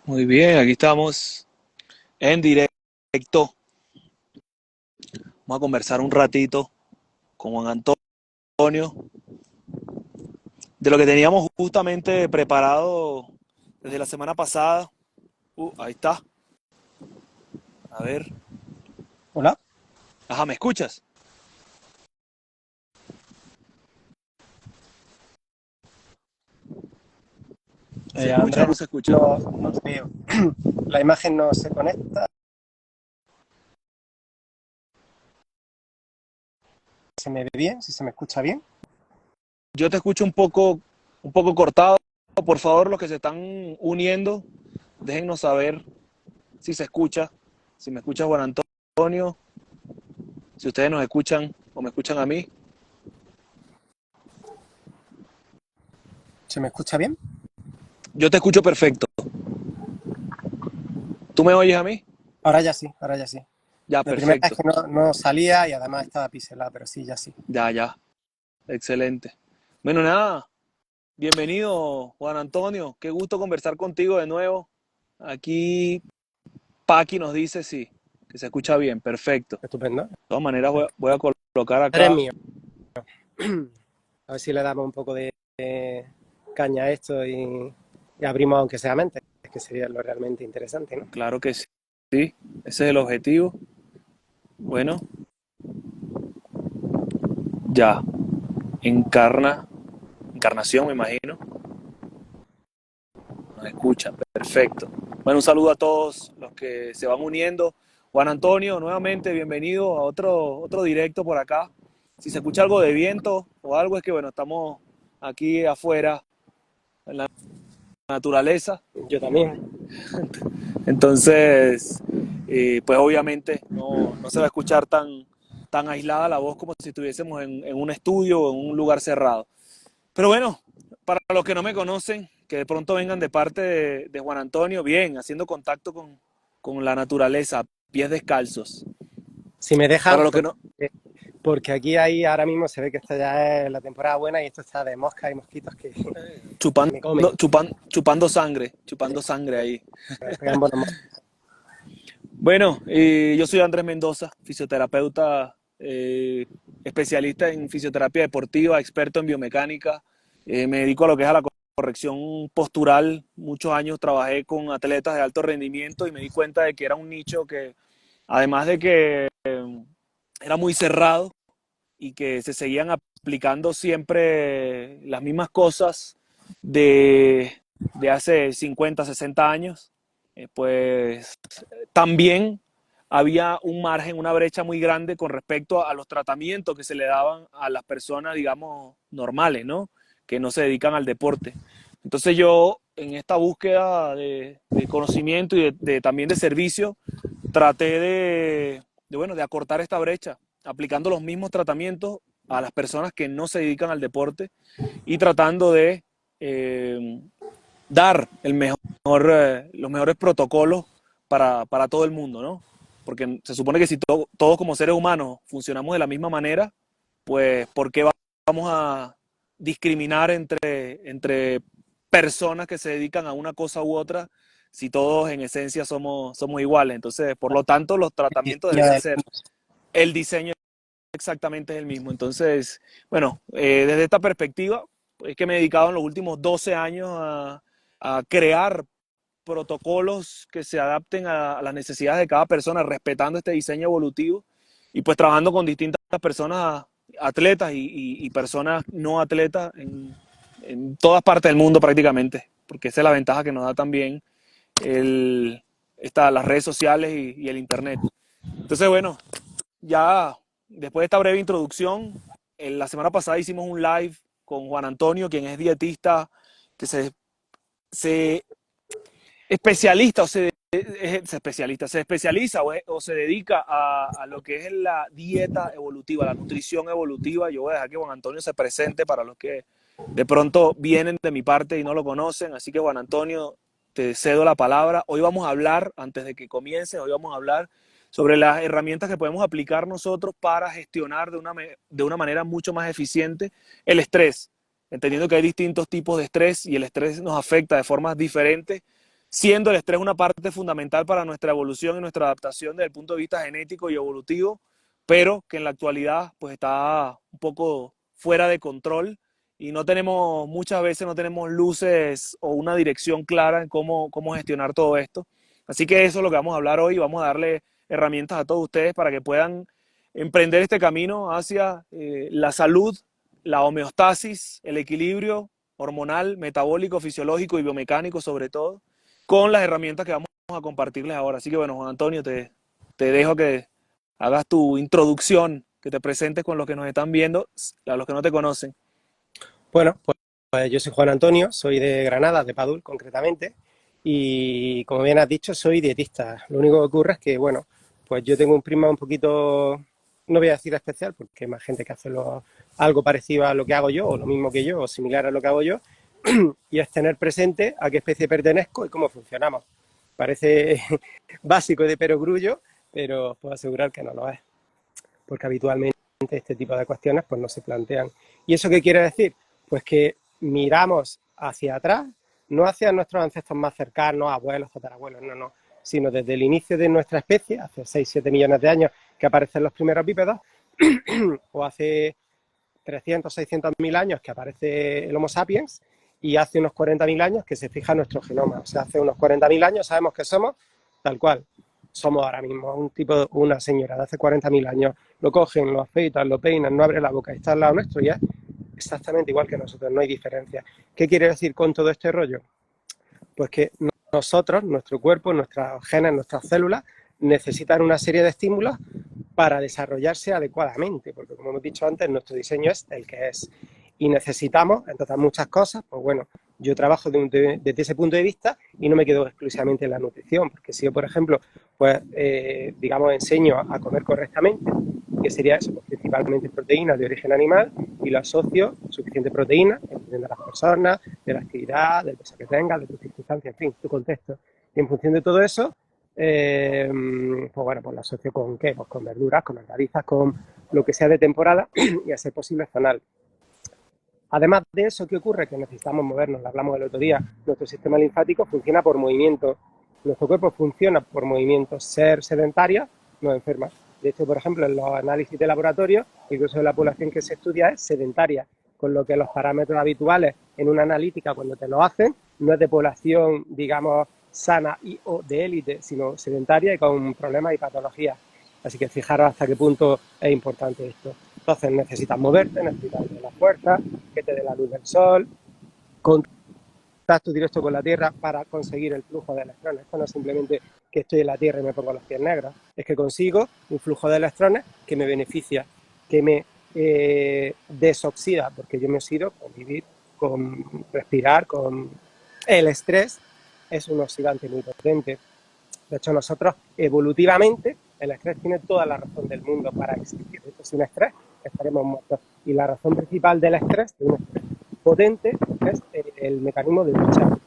Muy bien, aquí estamos en directo. Vamos a conversar un ratito con Juan Antonio de lo que teníamos justamente preparado desde la semana pasada. Ahí está. A ver. Hola. Ajá, ¿me escuchas? ¿Se escucha o Andrés, no se escucha? no te veo. La imagen no se conecta. ¿Se me ve bien? ¿Si se me escucha bien? Yo te escucho un poco cortado. Por favor, los que se están uniendo, déjennos saber si se escucha, si me escucha Juan Antonio, si ustedes nos escuchan o me escuchan a mí. ¿Se me escucha bien? Yo te escucho perfecto. ¿Tú me oyes a mí? Ahora ya sí, ahora ya sí. Ya, De primera es perfecto. que no salía y además estaba piselada, pero sí, ya sí. Ya, ya. Excelente. Bueno, nada. Bienvenido, Juan Antonio. Qué gusto conversar contigo de nuevo. Aquí Paqui nos dice sí, que se escucha bien. Perfecto. De Estupendo. todas maneras, voy a colocar Eres acá. mío. A ver si le damos un poco de caña a esto y abrimos aunque sea mente, que sería lo realmente interesante, ¿no? Claro que sí. Sí, ese es el objetivo. Bueno, ya. Encarnación, me imagino. Nos escucha. Perfecto. Bueno, un saludo a todos los que se van uniendo. Juan Antonio, nuevamente bienvenido a otro directo por acá. Si se escucha algo de viento o algo, es que bueno, estamos aquí afuera en la naturaleza. Yo también. Entonces, pues obviamente no se va a escuchar tan aislada la voz como si estuviésemos en un estudio o en un lugar cerrado. Pero bueno, para los que no me conocen, que de pronto vengan de parte de Juan Antonio, bien, haciendo contacto con la naturaleza, pies descalzos. Si me dejan, Para los que no, porque aquí hay, ahora mismo se ve que esta ya es la temporada buena y esto está de moscas y mosquitos que chupando, me comen. chupando sangre ahí. Pegan buenos Bueno, yo soy Andrés Mendoza, fisioterapeuta, especialista en fisioterapia deportiva, experto en biomecánica. Me dedico a lo que es a la corrección postural. Muchos años trabajé con atletas de alto rendimiento y me di cuenta de que era un nicho que, además de que era muy cerrado y que se seguían aplicando siempre las mismas cosas de hace 50, 60 años, pues también había un margen, una brecha muy grande con respecto a los tratamientos que se le daban a las personas, digamos, normales, ¿no? Que no se dedican al deporte. Entonces yo, en esta búsqueda de conocimiento y también de servicio, traté bueno, de acortar esta brecha, aplicando los mismos tratamientos a las personas que no se dedican al deporte y tratando de eh, dar los mejores protocolos para todo el mundo, ¿no? Porque se supone que si todos como seres humanos funcionamos de la misma manera, pues ¿por qué vamos a discriminar entre personas que se dedican a una cosa u otra si todos en esencia somos iguales? Entonces, por lo tanto, los tratamientos deberían mosquitos. ser, el diseño exactamente es el mismo. Entonces, bueno, desde esta perspectiva, es que me he dedicado en los últimos 12 años a crear protocolos que se adapten a las necesidades de cada persona, respetando este diseño evolutivo y pues trabajando con distintas personas, atletas y personas no atletas en todas partes del mundo prácticamente, porque esa es la ventaja que nos da también el, las redes sociales y el internet. Entonces, bueno, ya después de esta breve introducción, la semana pasada hicimos un live con Juan Antonio, quien es dietista, que se especialista se especializa o se dedica a lo que es la dieta evolutiva, la nutrición evolutiva. Yo voy a dejar que Juan Antonio se presente para los que de pronto vienen de mi parte y no lo conocen. Así que Juan Antonio, te cedo la palabra. Hoy vamos a hablar, antes de que comience, hoy vamos a hablar sobre las herramientas que podemos aplicar nosotros para gestionar de una manera mucho más eficiente el estrés, entendiendo que hay distintos tipos de estrés y el estrés nos afecta de formas diferentes siendo el estrés una parte fundamental para nuestra evolución y nuestra adaptación desde el punto de vista genético y evolutivo, pero que en la actualidad pues está un poco fuera de control y no tenemos, muchas veces no tenemos luces o una dirección clara en cómo gestionar todo esto. Así que eso es lo que vamos a hablar hoy. Vamos a darle herramientas a todos ustedes para que puedan emprender este camino hacia la salud, la homeostasis, el equilibrio hormonal, metabólico, fisiológico y biomecánico sobre todo, con las herramientas que vamos a compartirles ahora. Así que bueno, Juan Antonio, te dejo que hagas tu introducción, que te presentes con los que nos están viendo, a los que no te conocen. Bueno, pues yo soy Juan Antonio, soy de Granada, de Padul concretamente, y como bien has dicho, soy dietista. Lo único que ocurre es que, bueno, pues yo tengo un prisma un poquito, no voy a decir especial, porque hay más gente que hace algo parecido a lo que hago yo, o lo mismo que yo, o similar a lo que hago yo, y es tener presente a qué especie pertenezco y cómo funcionamos. Parece básico de perogrullo, pero os puedo asegurar que no lo es, porque habitualmente este tipo de cuestiones pues no se plantean. ¿Y eso qué quiere decir? Pues que miramos hacia atrás, no hacia nuestros ancestros más cercanos, abuelos, tatarabuelos, no, sino desde el inicio de nuestra especie, hace 6-7 millones de años que aparecen los primeros bípedos, o hace 300-600.000 años que aparece el Homo sapiens, y hace unos 40.000 años que se fija nuestro genoma. O sea, hace unos 40.000 años sabemos que somos tal cual somos ahora mismo, una señora de hace 40.000 años. Lo cogen, lo afeitan, lo peinan, no abre la boca y está al lado nuestro y es exactamente igual que nosotros, no hay diferencia. ¿Qué quiere decir con todo este rollo? Pues que nosotros, nuestro cuerpo, nuestros genes, nuestras células, necesitan una serie de estímulos para desarrollarse adecuadamente, porque como hemos dicho antes, nuestro diseño es el que es. Y necesitamos, entre otras muchas cosas, pues bueno, yo trabajo desde ese punto de vista y no me quedo exclusivamente en la nutrición, porque si yo, por ejemplo, pues digamos, enseño a comer correctamente, que sería eso, pues, principalmente proteínas de origen animal, y lo asocio suficiente proteína, en función de las personas, de la actividad, del peso que tengas, de tus circunstancias, en fin, tu contexto. Y en función de todo eso, pues bueno, pues lo asocio con ¿qué? Pues con verduras, con hortalizas, con lo que sea de temporada y a ser posible zonal. Además de eso, ¿qué ocurre? Que necesitamos movernos, lo hablamos el otro día, nuestro sistema linfático funciona por movimiento, nuestro cuerpo funciona por movimiento, ser sedentaria nos enferma. De hecho, por ejemplo, en los análisis de laboratorio, el grueso de la población que se estudia es sedentaria, con lo que los parámetros habituales en una analítica, cuando te lo hacen, no es de población, digamos, sana y o de élite, sino sedentaria y con problemas y patologías. Así que fijaros hasta qué punto es importante esto. Entonces necesitas moverte, necesitas de la fuerza, que te dé la luz del sol, contacto directo con la tierra para conseguir el flujo de electrones. Esto no es simplemente que estoy en la tierra y me pongo los pies negros, es que consigo un flujo de electrones que me beneficia, que me desoxida, porque yo me oxido con vivir, con respirar, con el estrés es un oxidante muy potente. De hecho, nosotros evolutivamente, el estrés tiene toda la razón del mundo para existir. De hecho, sin estrés estaremos muertos. Y la razón principal del estrés, de un estrés potente, es el mecanismo de lucha.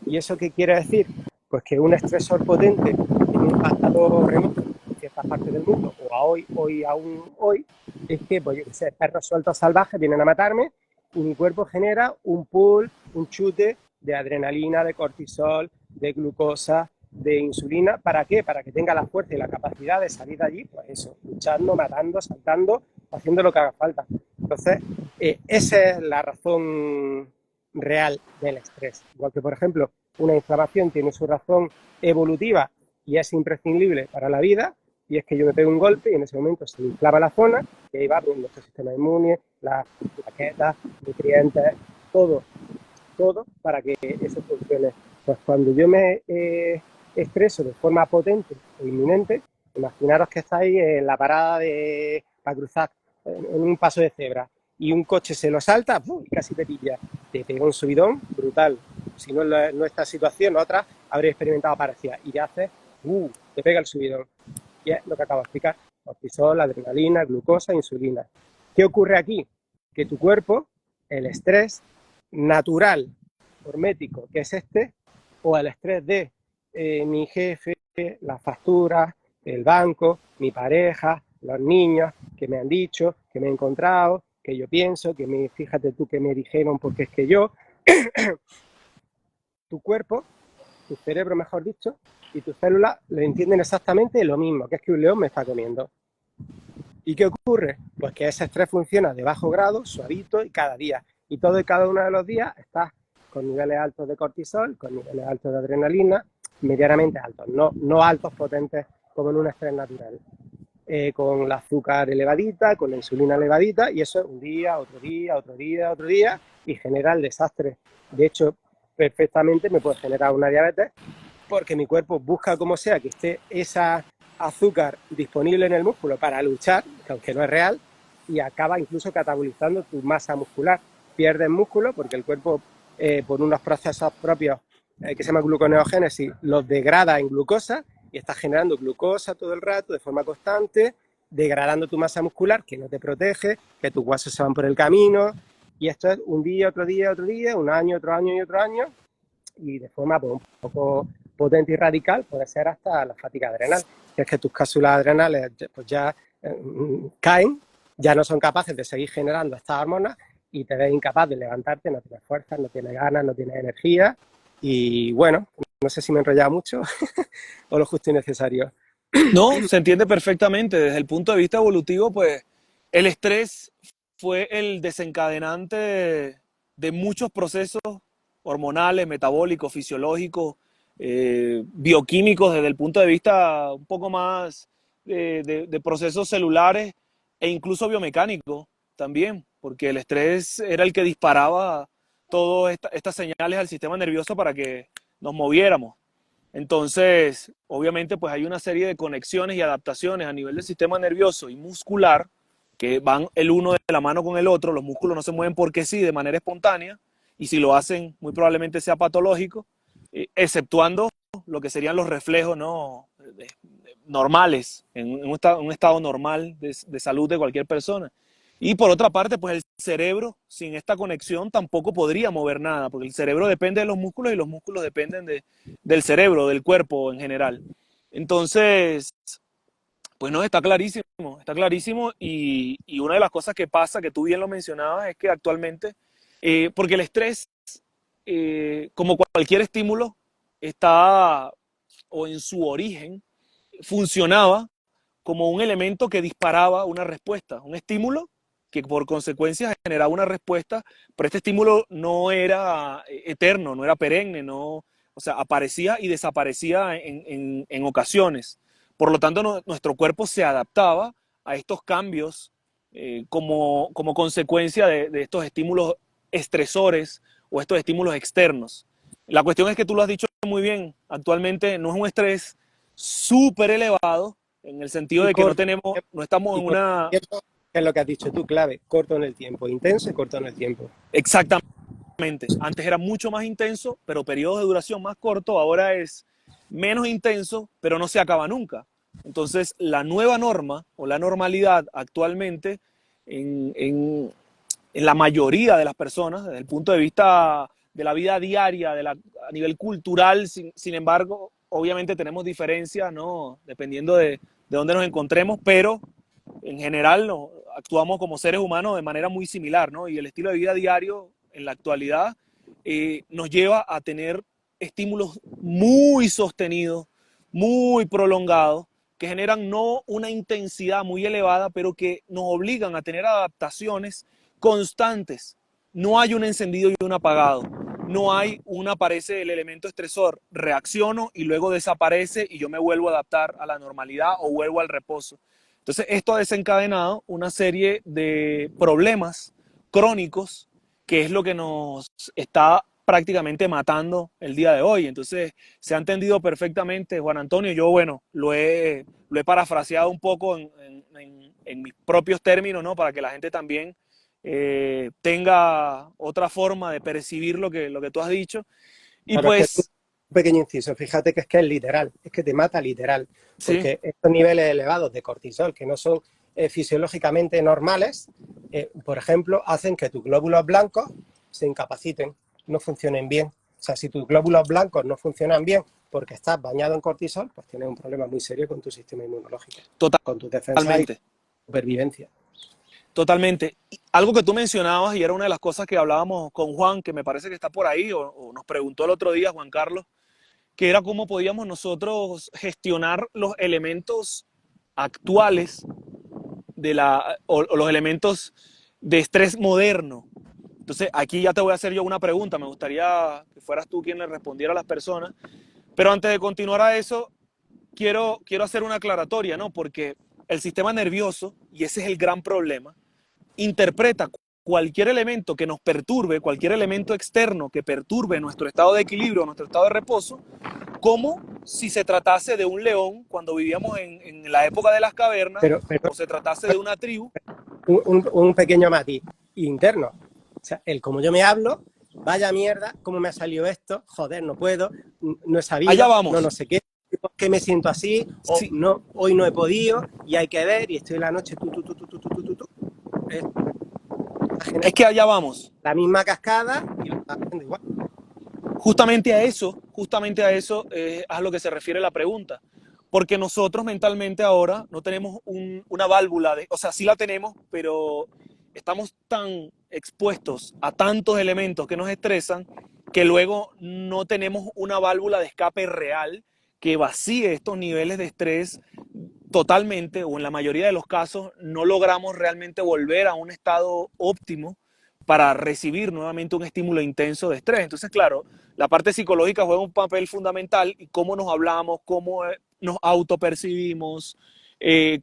¿Y eso qué quiere decir? Pues que un estresor potente en un pasado remoto, en ciertas partes del mundo, o aún hoy, es que, pues yo qué sé, perros sueltos salvajes vienen a matarme y mi cuerpo genera un pull, un chute de adrenalina, de cortisol, de glucosa, de insulina. ¿Para qué? Para que tenga la fuerza y la capacidad de salir de allí, pues eso, luchando, matando, saltando, haciendo lo que haga falta. Entonces, esa es la razón real del estrés. Igual que, por ejemplo, una inflamación tiene su razón evolutiva y es imprescindible para la vida, y es que yo me pego un golpe y en ese momento se inflama la zona y ahí va nuestro sistema inmune, las plaquetas, nutrientes, todo para que eso funcione. Pues cuando yo me expreso de forma potente o inminente, imaginaros que estáis en la parada para cruzar en un paso de cebra y un coche se lo salta y casi te pilla, te pega un subidón brutal. Si no en nuestra situación, otras habréis experimentado parecida y ya haces, te pega el subidón. Y es lo que acabo de explicar: cortisol, adrenalina, glucosa, insulina. ¿Qué ocurre aquí? Que tu cuerpo, el estrés natural hormético, que es este, o el estrés de mi jefe, las facturas, el banco, mi pareja, los niños que me han dicho, que me he encontrado, que yo pienso, fíjate tú que me dijeron porque es que yo, tu cuerpo tu cerebro, mejor dicho, y tus células lo entienden exactamente lo mismo, que es que un león me está comiendo. ¿Y qué ocurre? Pues que ese estrés funciona de bajo grado, suavito y cada día. Y todo y cada uno de los días estás con niveles altos de cortisol, con niveles altos de adrenalina, medianamente altos, no altos potentes como en un estrés natural. Con la azúcar elevadita, con la insulina elevadita, y eso es un día, otro día, otro día, otro día, y genera el desastre. De hecho, perfectamente me puede generar una diabetes porque mi cuerpo busca como sea que esté esa azúcar disponible en el músculo para luchar, que aunque no es real, y acaba incluso catabolizando tu masa muscular. Pierdes músculo porque el cuerpo, por unos procesos propios que se llama gluconeogénesis, los degrada en glucosa y estás generando glucosa todo el rato de forma constante, degradando tu masa muscular, que no te protege, que tus huesos se van por el camino, y esto es un día, otro día, otro día, un año, otro año y otro año, y de forma pues, un poco potente y radical puede ser hasta la fatiga adrenal, que es que tus cápsulas adrenales pues ya caen, ya no son capaces de seguir generando estas hormonas y te ves incapaz de levantarte, no tienes fuerzas, no tienes ganas, no tienes energía y bueno, no sé si me he enrollado mucho o lo justo y necesario. No, se entiende perfectamente. Desde el punto de vista evolutivo, pues el estrés fue el desencadenante de muchos procesos hormonales, metabólicos, fisiológicos, bioquímicos, desde el punto de vista un poco más de procesos celulares e incluso biomecánicos también, porque el estrés era el que disparaba todas estas señales al sistema nervioso para que nos moviéramos. Entonces, obviamente, pues hay una serie de conexiones y adaptaciones a nivel del sistema nervioso y muscular que van el uno de la mano con el otro. Los músculos no se mueven porque sí, de manera espontánea, y si lo hacen, muy probablemente sea patológico, exceptuando lo que serían los reflejos, ¿no? Normales, en un estado normal de salud de cualquier persona. Y por otra parte, pues el cerebro sin esta conexión tampoco podría mover nada, porque el cerebro depende de los músculos y los músculos dependen del cerebro, del cuerpo en general. Entonces, pues no, está clarísimo y una de las cosas que pasa, que tú bien lo mencionabas, es que actualmente, porque el estrés, como cualquier estímulo, está o en su origen funcionaba como un elemento que disparaba una respuesta, un estímulo que por consecuencia generaba una respuesta, pero este estímulo no era eterno, no era perenne, no, o sea, aparecía y desaparecía en ocasiones. Por lo tanto, nuestro cuerpo se adaptaba a estos cambios como consecuencia de estos estímulos estresores o estos estímulos externos. La cuestión es que tú lo has dicho muy bien, actualmente no es un estrés súper elevado, en el sentido Y de que corto, no estamos y en corto una... en el tiempo, que es lo que has dicho tú, clave, corto en el tiempo, intenso y corto en el tiempo. Exactamente. Antes era mucho más intenso, pero periodos de duración más cortos. Ahora es menos intenso, pero no se acaba nunca. Entonces, la nueva norma o la normalidad actualmente en la mayoría de las personas, desde el punto de vista de la vida diaria, a nivel cultural, sin embargo, obviamente tenemos diferencias, ¿no? Dependiendo de dónde nos encontremos, pero en general no, actuamos como seres humanos de manera muy similar, ¿no? Y el estilo de vida diario en la actualidad nos lleva a tener estímulos muy sostenidos, muy prolongados, que generan no una intensidad muy elevada, pero que nos obligan a tener adaptaciones constantes. No hay un encendido y un apagado. No hay aparece el elemento estresor, reacciono y luego desaparece y yo me vuelvo a adaptar a la normalidad o vuelvo al reposo. Entonces, esto ha desencadenado una serie de problemas crónicos que es lo que nos está prácticamente matando el día de hoy. Entonces, se ha entendido perfectamente, Juan Antonio. Yo, bueno, lo he parafraseado un poco en mis propios términos, ¿no? Para que la gente también tenga otra forma de percibir lo que tú has dicho. Y Claro, es que un pues, pequeño inciso, fíjate que es literal, es que te mata literal, sí, porque estos niveles elevados de cortisol, que no son fisiológicamente normales, por ejemplo, hacen que tus glóbulos blancos se incapaciten, no funcionen bien. O sea, si tus glóbulos blancos no funcionan bien porque estás bañado en cortisol, pues tienes un problema muy serio con tu sistema inmunológico, con tus defensas y totalmente. supervivencia. Totalmente. Algo que tú mencionabas y era una de las cosas que hablábamos con Juan, que me parece que está por ahí, o nos preguntó el otro día Juan Carlos, que era cómo podíamos nosotros gestionar los elementos actuales o los elementos de estrés moderno. Entonces, aquí ya te voy a hacer yo una pregunta. Me gustaría que fueras tú quien le respondiera a las personas. Pero antes de continuar a eso, quiero hacer una aclaratoria, ¿no? Porque el sistema nervioso, y ese es el gran problema, interpreta cualquier elemento que nos perturbe, cualquier elemento externo que perturbe nuestro estado de equilibrio, nuestro estado de reposo, como si se tratase de un león cuando vivíamos en la época de las cavernas, pero o se tratase de una tribu. un pequeño matiz interno. O sea, el como yo me hablo, vaya mierda, cómo me ha salido esto, joder, no puedo, no he Allá sabido, vamos. no sé qué, por qué me siento así, o Sí. no, hoy no he podido, y hay que ver, y estoy en la noche, es Es que allá vamos. la misma cascada y lo está haciendo igual. Justamente a eso es a lo que se refiere la pregunta. Porque nosotros mentalmente ahora no tenemos una válvula o sea, sí la tenemos, pero estamos tan expuestos a tantos elementos que nos estresan que luego no tenemos una válvula de escape real que vacíe estos niveles de estrés totalmente, o en la mayoría de los casos no logramos realmente volver a un estado óptimo para recibir nuevamente un estímulo intenso de estrés. Entonces, claro, la parte psicológica juega un papel fundamental, y cómo nos hablamos, cómo nos autopercibimos,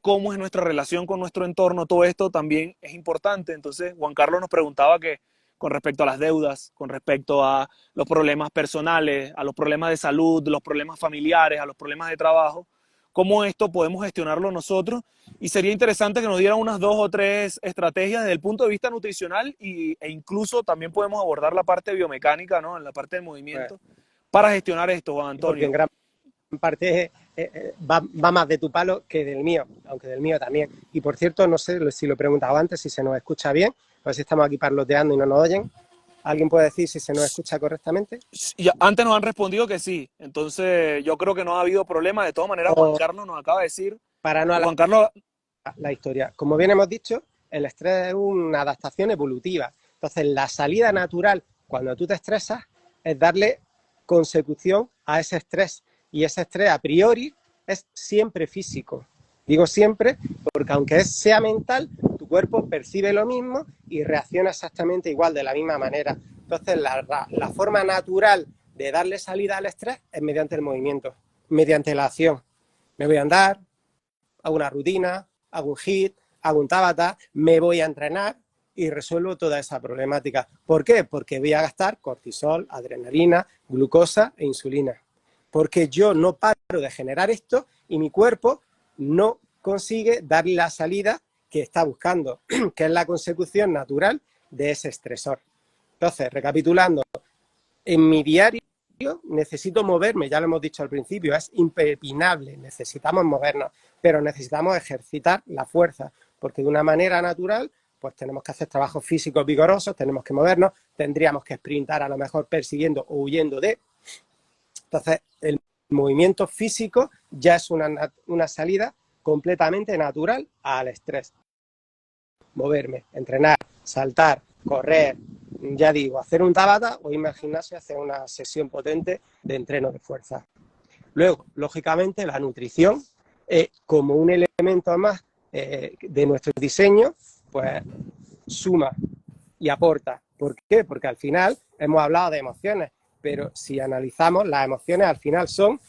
cómo es nuestra relación con nuestro entorno, todo esto también es importante. Entonces, Juan Carlos nos preguntaba que con respecto a las deudas, con respecto a los problemas personales, a los problemas de salud, los problemas familiares, a los problemas de trabajo, cómo esto podemos gestionarlo nosotros. Y sería interesante que nos dieran unas 2 o 3 estrategias desde el punto de vista nutricional, e incluso también podemos abordar la parte biomecánica, ¿no? En la parte del Pues, movimiento, para gestionar esto, Juan porque en Antonio. gran parte va más de tu palo que del mío, aunque del mío también. Y por cierto, no sé si lo he preguntado antes, si se nos escucha bien, a ver si estamos aquí parloteando y no nos oyen. ¿Alguien puede decir si se nos escucha correctamente? Y antes nos han respondido que sí, entonces yo creo que no ha habido problema. De todas maneras, Juan O Carlos nos acaba de decir, para no Juan Carlos, la historia. Como bien hemos dicho, el estrés es una adaptación evolutiva. Entonces, la salida natural cuando tú te estresas es darle consecución a ese estrés. Y ese estrés a priori es siempre físico. Digo siempre porque aunque sea mental, tu cuerpo percibe lo mismo y reacciona exactamente igual, de la misma manera. Entonces, la forma natural de darle salida al estrés es mediante el movimiento, mediante la acción. Me voy a andar, hago una rutina, hago un hit, hago un tabata, me voy a entrenar y resuelvo toda esa problemática. ¿Por qué? Porque voy a gastar cortisol, adrenalina, glucosa e insulina. Porque yo no paro de generar esto y mi cuerpo no consigue darle la salida que está buscando, que es la consecución natural de ese estresor. Entonces, recapitulando, en mi diario necesito moverme, ya lo hemos dicho al principio, es impepinable, necesitamos movernos, pero necesitamos ejercitar la fuerza, porque de una manera natural pues tenemos que hacer trabajos físicos vigorosos, tenemos que movernos, tendríamos que sprintar a lo mejor persiguiendo o huyendo de. Entonces, el movimiento físico ya es una salida completamente natural al estrés. Moverme, entrenar, saltar, correr, ya digo, hacer un tabata o irme al gimnasio y hacer una sesión potente de entreno de fuerza. Luego, lógicamente, la nutrición, como un elemento más de nuestro diseño, pues suma y aporta. ¿Por qué? Porque al final hemos hablado de emociones, pero si analizamos, las emociones al final son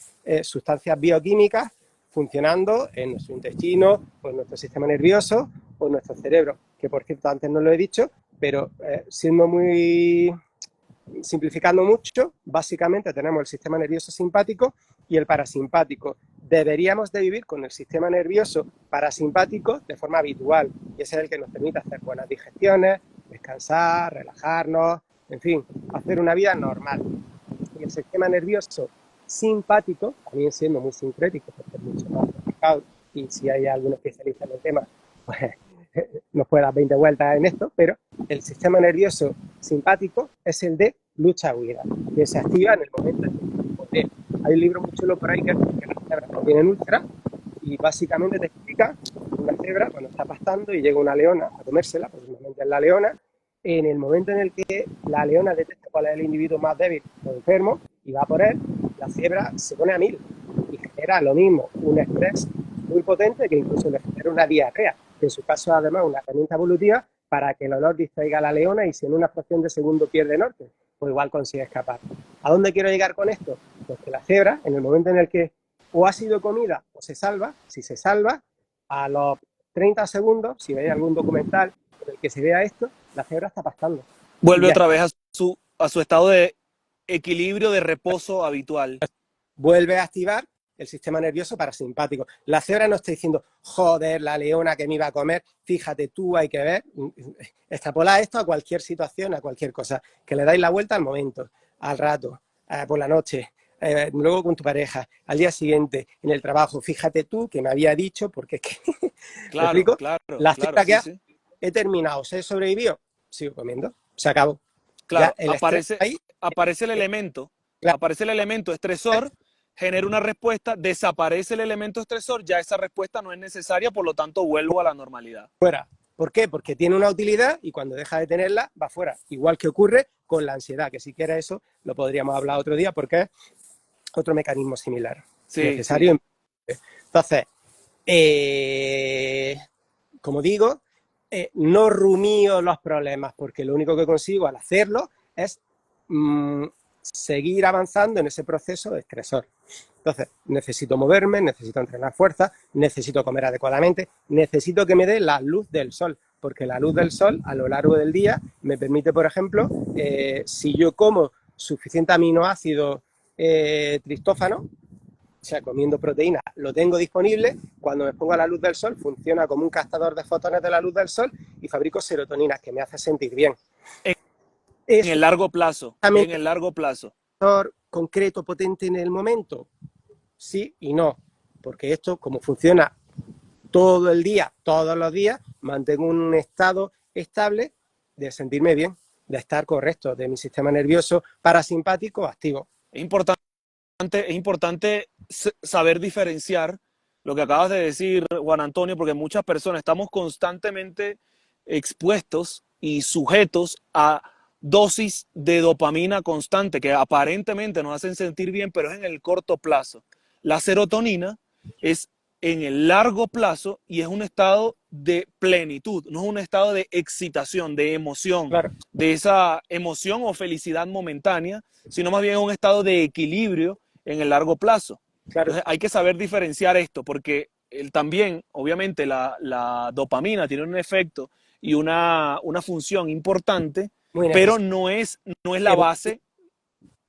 sustancias bioquímicas funcionando en nuestro intestino, o en nuestro sistema nervioso, o en nuestro cerebro, que por cierto antes no lo he dicho, pero siendo muy simplificando mucho, básicamente tenemos el sistema nervioso simpático y el parasimpático. Deberíamos de vivir con el sistema nervioso parasimpático de forma habitual, y ese es el que nos permite hacer buenas digestiones, descansar, relajarnos, en fin, hacer una vida normal. Y el sistema nervioso simpático, también siendo muy sincrético, porque es mucho más complicado, y si hay algún especialista en el tema, pues nos puede dar 20 vueltas en esto, pero el sistema nervioso simpático es el de lucha-huida, que se activa en el momento en el poder. Hay un libro muy chulo por ahí que las cebras no tienen úlcera, y básicamente te explica una cebra cuando está pastando y llega una leona a comérsela, posiblemente es la leona, en el momento en el que la leona detecta cuál es el individuo más débil o enfermo y va por él, la cebra se pone a 1000 y genera lo mismo, un estrés muy potente que incluso le genera una diarrea, que en su caso además una herramienta evolutiva para que el olor distraiga a la leona y si en una fracción de segundo pierde norte, pues igual consigue escapar. ¿A dónde quiero llegar con esto? Pues que la cebra, en el momento en el que o ha sido comida o se salva, si se salva, a los 30 segundos, si veis algún documental en el que se vea esto, la cebra está pastando. Y Vuelve ya otra vez a su estado de equilibrio de reposo habitual. vuelve a activar el sistema nervioso parasimpático. La cebra no está diciendo, joder, la leona que me iba a comer, fíjate tú, hay que ver. Extrapolar esto a cualquier situación, a cualquier cosa. Que le dais la vuelta al momento, al rato, por la noche, luego con tu pareja, al día siguiente, en el trabajo. Fíjate tú que me había dicho, porque es que, ¿me Claro, explico? claro, La claro, cebra sí, que sí. he terminado, se sobrevivió, sigo comiendo, se acabó. Ya Claro, el estrés ahí, claro, aparece el elemento estresor, genera una respuesta, desaparece el elemento estresor, ya esa respuesta no es necesaria, por lo tanto vuelvo a la normalidad. fuera. ¿Por qué? Porque tiene una utilidad y cuando deja de tenerla va fuera. Igual que ocurre con la ansiedad, que si quieres eso lo podríamos hablar otro día porque es otro mecanismo similar, Sí, sí. necesario. Entonces, como digo, no rumío los problemas porque lo único que consigo al hacerlo es seguir avanzando en ese proceso de estresor. Entonces, necesito moverme, necesito entrenar fuerza, necesito comer adecuadamente, necesito que me dé la luz del sol, porque la luz del sol a lo largo del día me permite, por ejemplo, si yo como suficiente aminoácido tristófano, o sea, comiendo proteína, lo tengo disponible, cuando me pongo a la luz del sol funciona como un captador de fotones de la luz del sol y fabrico serotoninas que me hace sentir bien. En ¿Es el largo plazo, en exactamente el largo plazo. concreto, potente en el momento? Sí y no, porque esto, como funciona todo el día, todos los días, mantengo un estado estable de sentirme bien, de estar correcto, de mi sistema nervioso parasimpático activo. Es importante, es importante saber diferenciar lo que acabas de decir, Juan Antonio, porque muchas personas estamos constantemente expuestos y sujetos a dosis de dopamina constante que aparentemente nos hacen sentir bien, pero es en el corto plazo. La serotonina es en el largo plazo y es un estado de plenitud, no es un estado de excitación, de emoción, Claro, de esa emoción o felicidad momentánea, sino más bien un estado de equilibrio en el largo plazo. claro, Entonces hay que saber diferenciar esto porque también, obviamente, la dopamina tiene un efecto y una función importante, muy pero necesario. no es la base,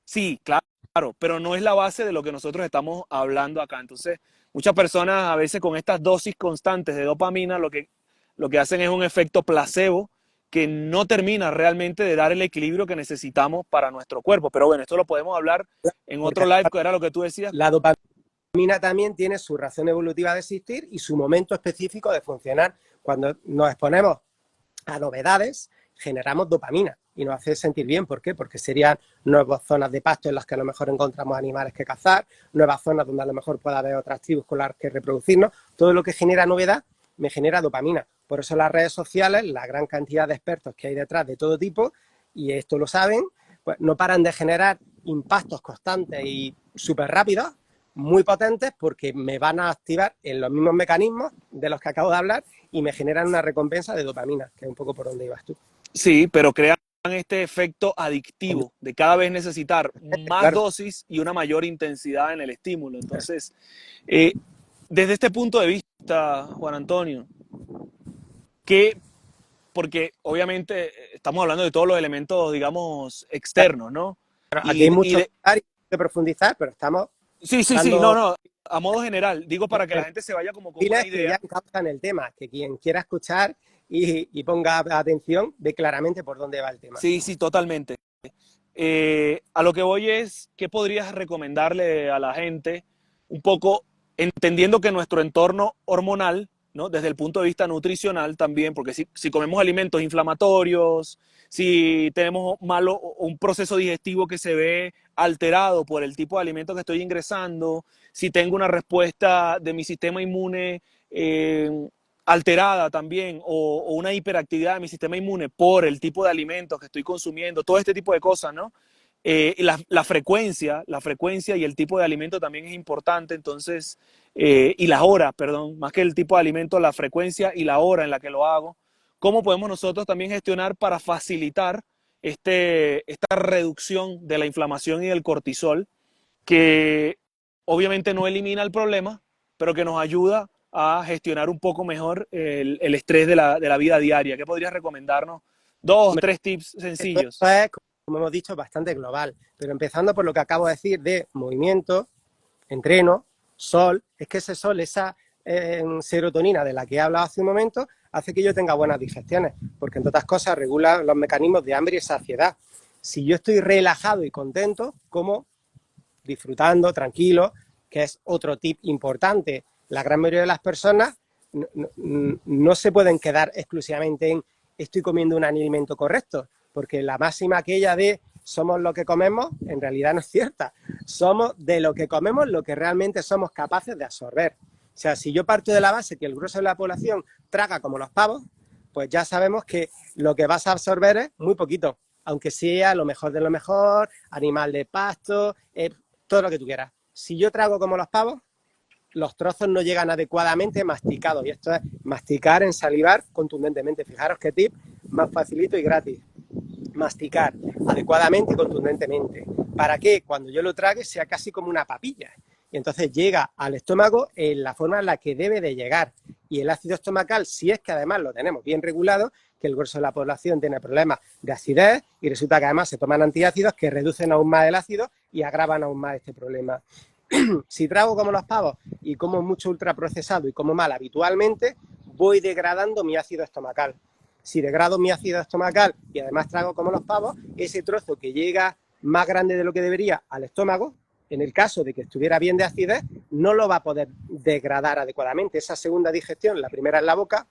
sí, claro, pero no es la base de lo que nosotros estamos hablando acá. Entonces, muchas personas a veces con estas dosis constantes de dopamina lo que hacen es un efecto placebo que no termina realmente de dar el equilibrio que necesitamos para nuestro cuerpo. Pero bueno, esto lo podemos hablar en Porque otro live, que era lo que tú decías. la dopamina también tiene su razón evolutiva de existir y su momento específico de funcionar. Cuando nos exponemos a novedades, generamos dopamina y nos hace sentir bien. ¿Por qué? Porque serían nuevas zonas de pasto en las que a lo mejor encontramos animales que cazar, nuevas zonas donde a lo mejor pueda haber otras tribus con las que reproducirnos. Todo lo que genera novedad me genera dopamina. Por eso las redes sociales, la gran cantidad de expertos que hay detrás de todo tipo, y esto lo saben, pues no paran de generar impactos constantes y súper rápidos, muy potentes, porque me van a activar en los mismos mecanismos de los que acabo de hablar y me generan una recompensa de dopamina, que es un poco por donde ibas tú. Sí, pero crean este efecto adictivo de cada vez necesitar más Claro, dosis y una mayor intensidad en el estímulo. Entonces, eh, desde este punto de vista, Juan Antonio, que, porque obviamente estamos hablando de todos los elementos, digamos, externos, ¿no? aquí hay Y mucho de, que profundizar, pero estamos sí, sí, sí, no, dando no, a modo general, digo para que la gente se vaya como con una perfiles que ya idea. encauzan el tema, que quien quiera escuchar ponga atención ve claramente por dónde va el tema. Sí, sí, totalmente. A lo que voy es, ¿qué podrías recomendarle a la gente un poco, entendiendo que nuestro entorno hormonal, ¿no? Desde el punto de vista nutricional también, porque si comemos alimentos inflamatorios, si tenemos malo un proceso digestivo que se ve alterado por el tipo de alimento que estoy ingresando, si tengo una respuesta de mi sistema inmune alterada también o una hiperactividad de mi sistema inmune por el tipo de alimentos que estoy consumiendo, todo este tipo de cosas, ¿no? La frecuencia y el tipo de alimento también es importante, entonces, y la hora, perdón, más que el tipo de alimento, la frecuencia y la hora en la que lo hago. ¿Cómo podemos nosotros también gestionar para facilitar esta reducción de la inflamación y del cortisol, que obviamente no elimina el problema, pero que nos ayuda a gestionar un poco mejor el estrés de la vida diaria? ¿Qué podrías recomendarnos? Dos, Hombre, tres tips esto sencillos. es, como hemos dicho, bastante global, pero empezando por lo que acabo de decir de movimiento, entreno, sol, es que ese sol, esa serotonina de la que he hablado hace un momento, hace que yo tenga buenas digestiones, porque entre otras cosas regula los mecanismos de hambre y saciedad. Si yo estoy relajado y contento, como disfrutando, tranquilo, que es otro tip importante. La gran mayoría de las personas no se pueden quedar exclusivamente en estoy comiendo un alimento correcto, porque la máxima aquella de somos lo que comemos, en realidad no es cierta. Somos de lo que comemos lo que realmente somos capaces de absorber. O sea, si yo parto de la base que el grueso de la población traga como los pavos, pues ya sabemos que lo que vas a absorber es muy poquito, aunque sea lo mejor de lo mejor, animal de pasto, todo lo que tú quieras. Si yo trago como los pavos, los trozos no llegan adecuadamente masticados. Y esto es masticar, ensalivar contundentemente. Fijaros qué tip más facilito y gratis. Masticar adecuadamente y contundentemente. ¿Para que cuando yo lo trague sea casi como una papilla? Y entonces llega al estómago en la forma en la que debe de llegar. Y el ácido estomacal, si es que además lo tenemos bien regulado, que el grueso de la población tiene problemas de acidez y resulta que además se toman antiácidos que reducen aún más el ácido y agravan aún más este problema. Si trago como los pavos y como mucho ultraprocesado y como mal habitualmente, voy degradando mi ácido estomacal. Si degrado mi ácido estomacal y además trago como los pavos, ese trozo que llega más grande de lo que debería al estómago, en el caso de que estuviera bien de acidez, no lo va a poder degradar adecuadamente. Esa segunda digestión, la primera en la boca,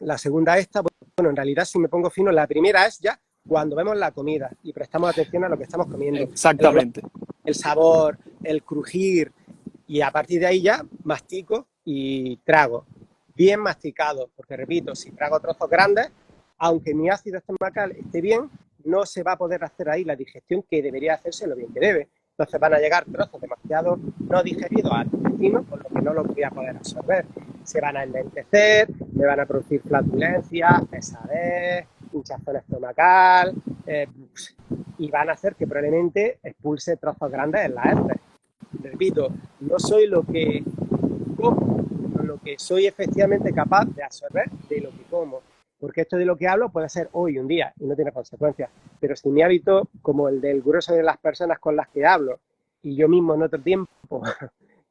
la segunda esta, bueno, en realidad si me pongo fino, la primera es ya cuando vemos la comida y prestamos atención a lo que estamos comiendo. Exactamente. El sabor, el crujir, y a partir de ahí ya mastico y trago. Bien masticado, porque repito, si trago trozos grandes, aunque mi ácido estomacal esté bien, no se va a poder hacer ahí la digestión que debería hacerse lo bien que debe. Entonces van a llegar trozos demasiado no digeridos al intestino, por lo que no los voy a poder absorber. Se van a enlentecer, me van a producir flatulencia, pesadez, hinchazón estomacal, y van a hacer que probablemente expulse trozos grandes en la heces. Repito, no soy lo que como, sino lo que soy efectivamente capaz de absorber de lo que como. Porque esto de lo que hablo puede ser hoy, un día, y no tiene consecuencias. Pero si mi hábito, como el del grueso de las personas con las que hablo, y yo mismo en otro tiempo,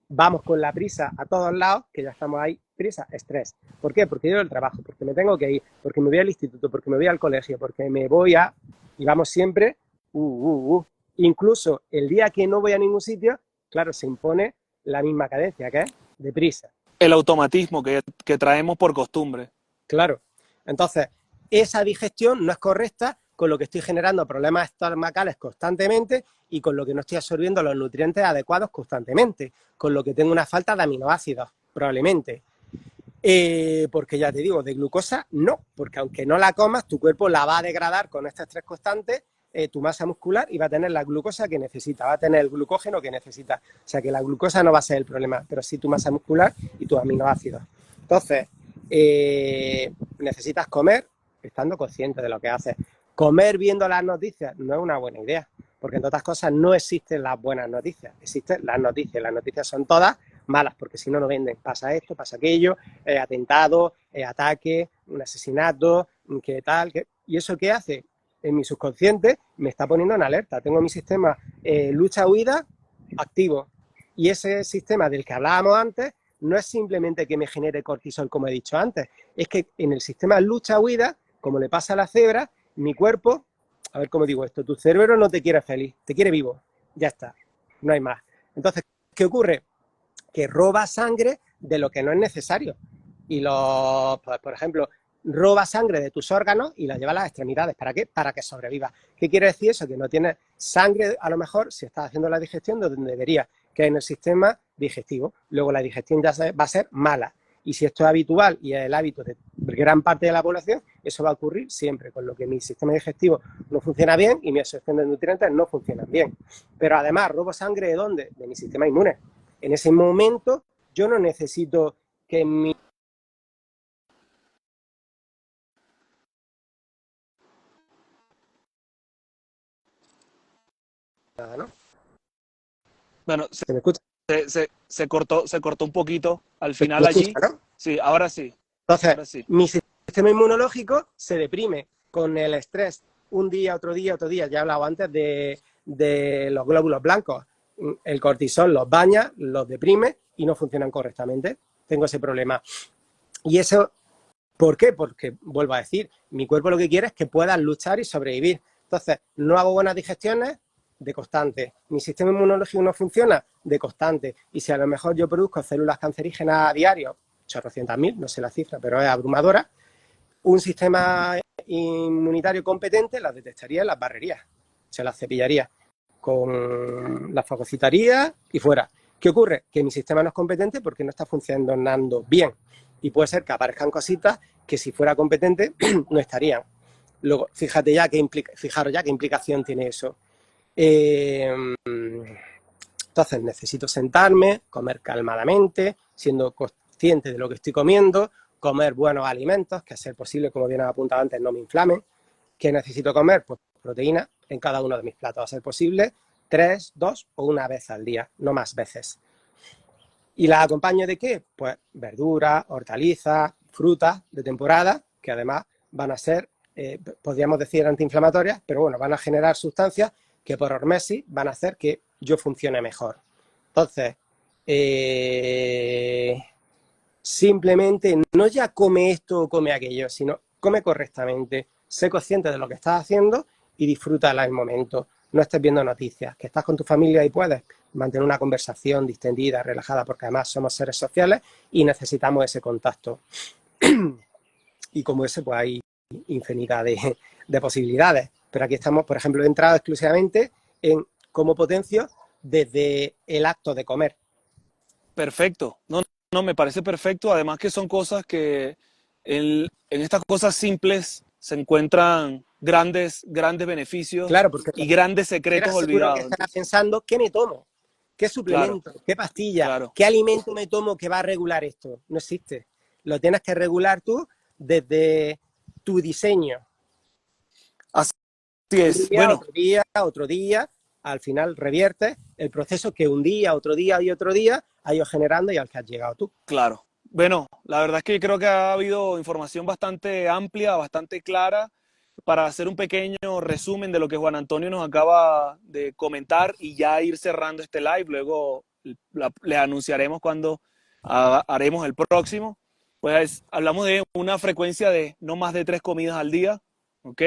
vamos con la prisa a todos lados, que ya estamos ahí, prisa, estrés. ¿Por qué? Porque yo el trabajo, porque me tengo que ir, porque me voy al instituto, porque me voy al colegio, porque me voy a... Y vamos siempre, Incluso el día que no voy a ningún sitio, claro, se impone la misma cadencia, que es deprisa. El automatismo que traemos por costumbre. Claro. Entonces, esa digestión no es correcta, con lo que estoy generando problemas estomacales constantemente y con lo que no estoy absorbiendo los nutrientes adecuados constantemente, con lo que tengo una falta de aminoácidos, probablemente. Porque ya te digo, de glucosa no, porque aunque no la comas, tu cuerpo la va a degradar con este estrés constante, tu masa muscular, y va a tener la glucosa que necesita, va a tener el glucógeno que necesita. O sea que la glucosa no va a ser el problema, pero sí tu masa muscular y tus aminoácidos. Entonces, necesitas comer estando consciente de lo que haces. Comer viendo las noticias no es una buena idea, porque entre otras cosas no existen las buenas noticias, existen las noticias. Las noticias son todas malas, porque si no, no venden. Pasa esto, pasa aquello, atentado, ataque, un asesinato, qué tal. ¿Y eso qué hace? En mi subconsciente me está poniendo en alerta. Tengo mi sistema lucha-huida activo. Y ese sistema del que hablábamos antes no es simplemente que me genere cortisol, como he dicho antes. Es que en el sistema lucha-huida, como le pasa a la cebra, mi cuerpo, a ver cómo digo esto, tu cerebro no te quiere feliz, te quiere vivo. Ya está, no hay más. Entonces, ¿qué ocurre? Que roba sangre de lo que no es necesario. Y pues, por ejemplo, roba sangre de tus órganos y la lleva a las extremidades. ¿Para qué? Para que sobrevivas. ¿Qué quiere decir eso? Que no tienes sangre, a lo mejor, si estás haciendo la digestión de donde debería, que es en el sistema digestivo. Luego la digestión ya va a ser mala. Y si esto es habitual y es el hábito de gran parte de la población, eso va a ocurrir siempre, con lo que mi sistema digestivo no funciona bien y mi absorción de nutrientes no funciona bien. Pero además, robo sangre ¿de dónde? De mi sistema inmune. En ese momento yo no necesito que mi... Nada, ¿no? Bueno, ¿Se me escucha? se cortó un poquito al ¿Se final me escucha, allí. no? Sí, ahora sí, Entonces, ahora sí. mi sistema inmunológico se deprime con el estrés un día, otro día, otro día. Ya he hablado antes de los glóbulos blancos. El cortisol los baña, los deprime y no funcionan correctamente. Tengo ese problema. Y eso, ¿por qué? Porque, vuelvo a decir, mi cuerpo lo que quiere es que puedas luchar y sobrevivir. Entonces, no hago buenas digestiones de constante. Mi sistema inmunológico no funciona de constante. Y si a lo mejor yo produzco células cancerígenas a diario, 800.000, no sé la cifra, pero es abrumadora, un sistema inmunitario competente las detectaría y las barrería. Se las cepillaría, las fagocitaría y fuera. ¿Qué ocurre? Que mi sistema no es competente porque no está funcionando bien. Y puede ser que aparezcan cositas que si fuera competente no estarían. Luego, fijaros ya qué implicación tiene eso. Entonces necesito sentarme, comer calmadamente, siendo consciente de lo que estoy comiendo, comer buenos alimentos, que a ser posible, como bien he apuntado antes, no me inflamen. ¿Qué necesito comer? Pues proteína en cada uno de mis platos, a ser posible, 3, 2 o una vez al día, no más veces. ¿Y la acompaño de qué? Pues verduras, hortalizas, frutas de temporada, que además van a ser, podríamos decir, antiinflamatorias, pero bueno, van a generar sustancias que por hormesis van a hacer que yo funcione mejor. Entonces, simplemente no ya come esto o come aquello, sino come correctamente, sé consciente de lo que estás haciendo y disfrútala el momento. No estés viendo noticias, que estás con tu familia y puedes mantener una conversación distendida, relajada, porque además somos seres sociales y necesitamos ese contacto. Y como ese, pues hay infinidad de posibilidades. Pero aquí estamos, por ejemplo, centrados exclusivamente en cómo potencio desde el acto de comer. Perfecto. No, no, me parece perfecto. Además que son cosas que en estas cosas simples se encuentran grandes beneficios Claro, porque y grandes era secretos seguro que olvidados. estará Entonces, pensando, ¿qué me tomo? ¿Qué claro, suplemento? ¿Qué pastilla? claro. ¿Qué alimento me tomo que va a regular esto? No existe. Lo tienes que regular tú desde tu diseño. Así Un es. día, Bueno, otro día, otro día. Al final reviertes el proceso que un día, otro día y otro día ha ido generando y al que has llegado tú. claro. Bueno, la verdad es que creo que ha habido información bastante amplia, bastante clara para hacer un pequeño resumen de lo que Juan Antonio nos acaba de comentar y ya ir cerrando este live. Luego les anunciaremos cuando haremos el próximo. Pues hablamos de una frecuencia de no más de 3 comidas al día, ¿ok?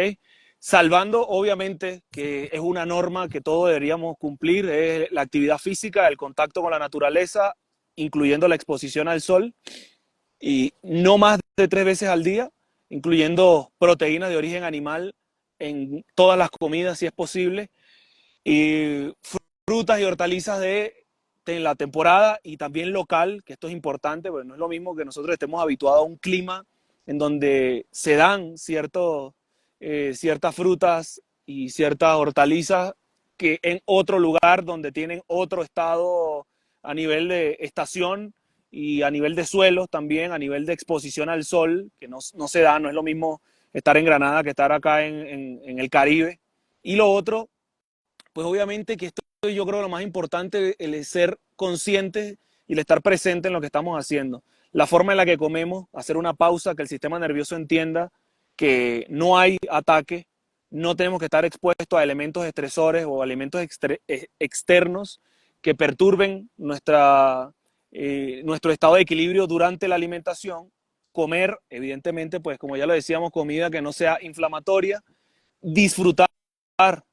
Salvando, obviamente, que es una norma que todos deberíamos cumplir, es la actividad física, el contacto con la naturaleza, incluyendo la exposición al sol, y no más de 3 veces al día, incluyendo proteínas de origen animal en todas las comidas, si es posible, y frutas y hortalizas de la temporada y también local, que esto es importante, porque no es lo mismo que nosotros estemos habituados a un clima en donde se dan ciertas frutas y ciertas hortalizas que en otro lugar donde tienen otro estado a nivel de estación y a nivel de suelos también, a nivel de exposición al sol, que no se da, no es lo mismo estar en Granada que estar acá en el Caribe. Y lo otro, pues obviamente que esto yo creo lo más importante, el ser consciente y el estar presente en lo que estamos haciendo. La forma en la que comemos, hacer una pausa, que el sistema nervioso entienda que no hay ataque, no tenemos que estar expuestos a elementos estresores o elementos externos que perturben nuestro estado de equilibrio durante la alimentación. Comer, evidentemente, pues como ya lo decíamos, comida que no sea inflamatoria, disfrutar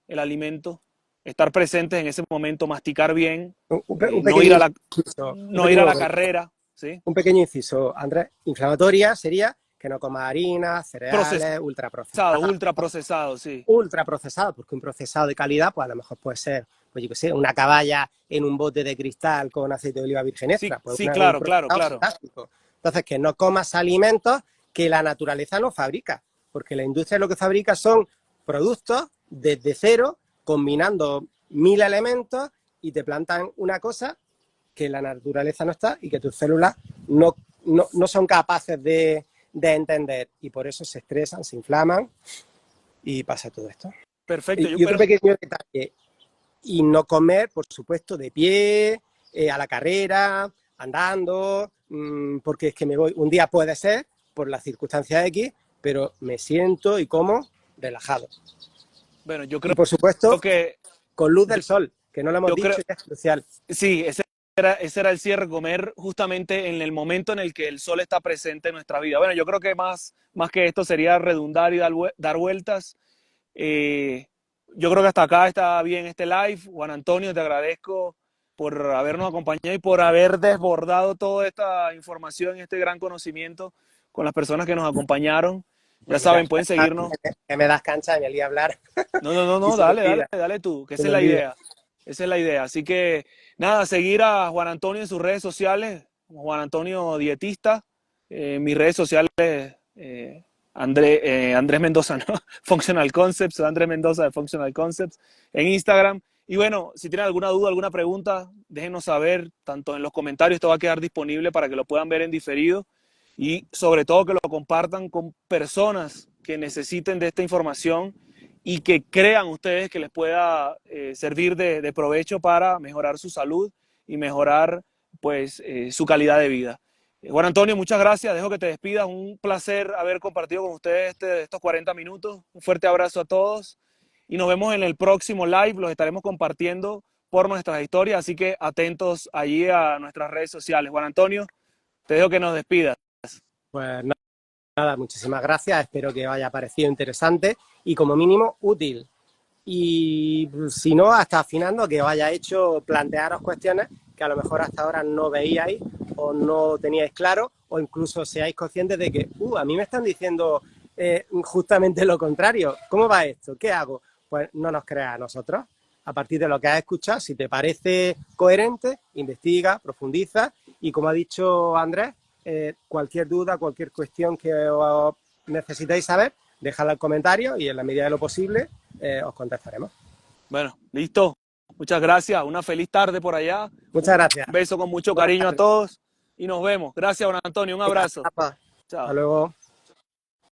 el alimento, estar presentes en ese momento, masticar bien, Un no pequeño ir a la, inciso, no ir a la carrera, ¿sí? un pequeño inciso, Andrés. Inflamatoria sería que no comas harinas, Procesado, cereales, ultraprocesados. ultraprocesado, sí. Ultraprocesado, porque un procesado de calidad, pues a lo mejor puede ser, pues yo qué sé, una caballa en un bote de cristal con aceite de oliva virgen Sí, extra, pues sí, un claro, claro, procesado claro. fantástico. Entonces, que no comas alimentos que la naturaleza no fabrica, porque la industria lo que fabrica son productos desde cero, combinando 1000 elementos y te plantan una cosa que la naturaleza no está y que tus células no son capaces de entender, y por eso se estresan, se inflaman y pasa todo esto. Perfecto. Y otro pequeño detalle, y no comer, por supuesto, de pie, a la carrera, andando, porque es que me voy, un día puede ser, por las circunstancias X, pero me siento y como relajado. Bueno, yo Y creo por supuesto, que, con luz del sol, que no lo hemos yo dicho creo, y es crucial. sí, ese era el cierre, comer justamente en el momento en el que el sol está presente en nuestra vida. Bueno, yo creo que más que esto sería redundar y dar vueltas. Eh, yo creo que hasta acá está bien este live. Juan Antonio, te agradezco por habernos acompañado y por haber desbordado toda esta información y este gran conocimiento con las personas que nos acompañaron. Ya Bueno, saben, pueden seguirnos. que me das cancha y me lía a hablar y No, se me dale, olvida, dale tú, que se esa me es la olvida. idea. Esa es la idea. Así que nada, seguir a Juan Antonio en sus redes sociales, Juan Antonio Dietista, mis redes sociales, Andrés Mendoza, ¿no? Functional Concepts, Andrés Mendoza de Functional Concepts en Instagram. Y bueno, si tienen alguna duda, alguna pregunta, déjenos saber, tanto en los comentarios, esto va a quedar disponible para que lo puedan ver en diferido y sobre todo que lo compartan con personas que necesiten de esta información y que crean ustedes que les pueda servir de provecho para mejorar su salud y mejorar pues su calidad de vida. Juan Antonio, muchas gracias. Dejo que te despidas. Un placer haber compartido con ustedes estos 40 minutos. Un fuerte abrazo a todos y nos vemos en el próximo live. Los estaremos compartiendo por nuestras historias, así que atentos allí a nuestras redes sociales. Juan Antonio, te dejo que nos despidas. Pues nada, muchísimas gracias. Espero que os haya parecido interesante y como mínimo útil. Y si no, hasta afinando, que os haya hecho plantearos cuestiones que a lo mejor hasta ahora no veíais o no teníais claro, o incluso seáis conscientes de que, a mí me están diciendo justamente lo contrario. ¿Cómo va esto? ¿Qué hago? Pues no nos creas a nosotros. A partir de lo que has escuchado, si te parece coherente, investiga, profundiza y, como ha dicho Andrés, cualquier duda, cualquier cuestión que os necesitéis saber, dejadla en comentarios y en la medida de lo posible os contestaremos. Bueno, listo. Muchas gracias. Una feliz tarde por allá. Muchas gracias. Un beso con mucho Buenas cariño a tardes. todos y nos vemos. Gracias, don Antonio. Un Venga, abrazo. hasta Chao. luego.